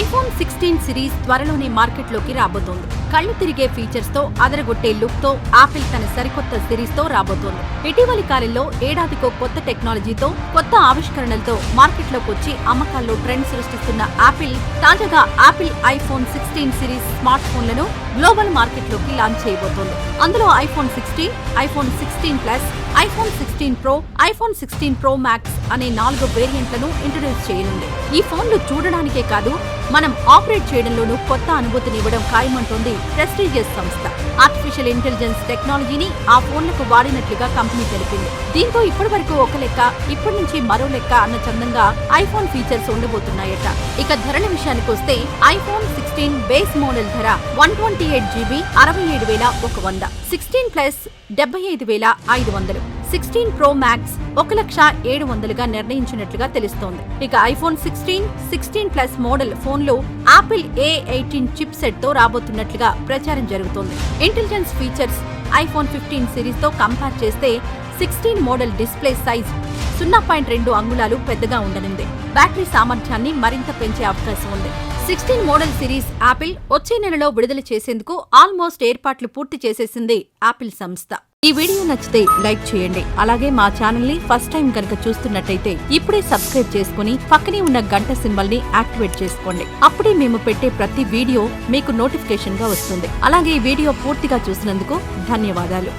IPhone 16 series త్వరలోనే మార్కెట్లోకి రాబోతోంది. కళ్లు తిరిగే ఫీచర్స్ తో అదరగొట్టే లుక్ తో యాపిల్ తన సరికొత్త సిరీస్ తో రాబోతోంది. ఇటీవలి కాలంలో ఏడాదికో కొత్త టెక్నాలజీతో, కొత్త ఆవిష్కరణలతో మార్కెట్లోకి వచ్చి అమ్మకాల్లో ట్రెండ్ సృష్టిస్తున్న యాపిల్ తాజాగా యాపిల్ ఐఫోన్ 16 సిరీస్ స్మార్ట్ ఫోన్లను గ్లోబల్ మార్కెట్లోకి లాంచ్ చేయబోతోంది. అందులో iPhone 16, iPhone 16 plus, iPhone 16 pro, iPhone 16 pro max అనే 4 వేరియంట్లను ఇంట్రడ్యూస్ చేయనుంది. ఈ ఫోన్లు చూడడానికే కాదు, మనం ఆపరేట్ చేయడంలోనూ కొత్త అనుభూతినివ్వడం ఖాయమంటోంది ప్రెస్టీజియస్ సంస్థ. ఆర్టిఫిషియల్ ఇంటెలిజెన్స్ టెక్నాలజీని ఆ ఫోన్లకు వాడినట్లుగా కంపెనీ తెలిపింది. దీంతో ఇప్పటివరకు ఒక లెక్క, ఇప్పటి నుంచి మరో లెక్క అన్న చందంగా ఐఫోన్ ఫీచర్స్ ఉండబోతున్నాయట. ఇక ధరల విషయానికొస్తే ఐఫోన్ 16 బేస్ మోడల్ ధర 128GB 67,100, 16 ప్లస్ 75,500, 16 ప్రో మ్యాక్స్ 1,07,000గా నిర్ణయించినట్లుగా తెలుస్తోంది. ఇక ఐఫోన్ 16, 16 ప్లస్ మోడల్ ఫోన్లు యాపిల్ A18 చిప్ సెట్ తో రాబోతున్నట్లుగా ప్రచారం జరుగుతోంది. ఇంటెలిజెన్స్ ఫీచర్స్ ఐఫోన్ 15 సిరీస్ తో కంపేర్ చేస్తే 16 మోడల్ డిస్ప్లే సైజ్ 0.2 అంగుళాలు పెద్దగా ఉండనుంది. బ్యాటరీ సామర్థ్యాన్ని మరింత పెంచే అవకాశం ఉంది. 16 మోడల్ సిరీస్ యాపిల్ వచ్చే నెలలో విడుదల చేసేందుకు ఆల్మోస్ట్ ఏర్పాట్లు పూర్తి చేసేసింది యాపిల్ సంస్థ. ఈ వీడియో నచ్చితే లైక్ చేయండి. అలాగే మా ఛానల్ ని ఫస్ట్ టైం కనుక చూస్తున్నట్టయితే ఇప్పుడే సబ్స్క్రైబ్ చేసుకుని పక్కనే ఉన్న గంట సింబల్ ని యాక్టివేట్ చేసుకోండి. అప్పుడే మేము పెట్టే ప్రతి వీడియో మీకు నోటిఫికేషన్ గా వస్తుంది. అలాగే ఈ వీడియో పూర్తిగా చూసినందుకు ధన్యవాదాలు.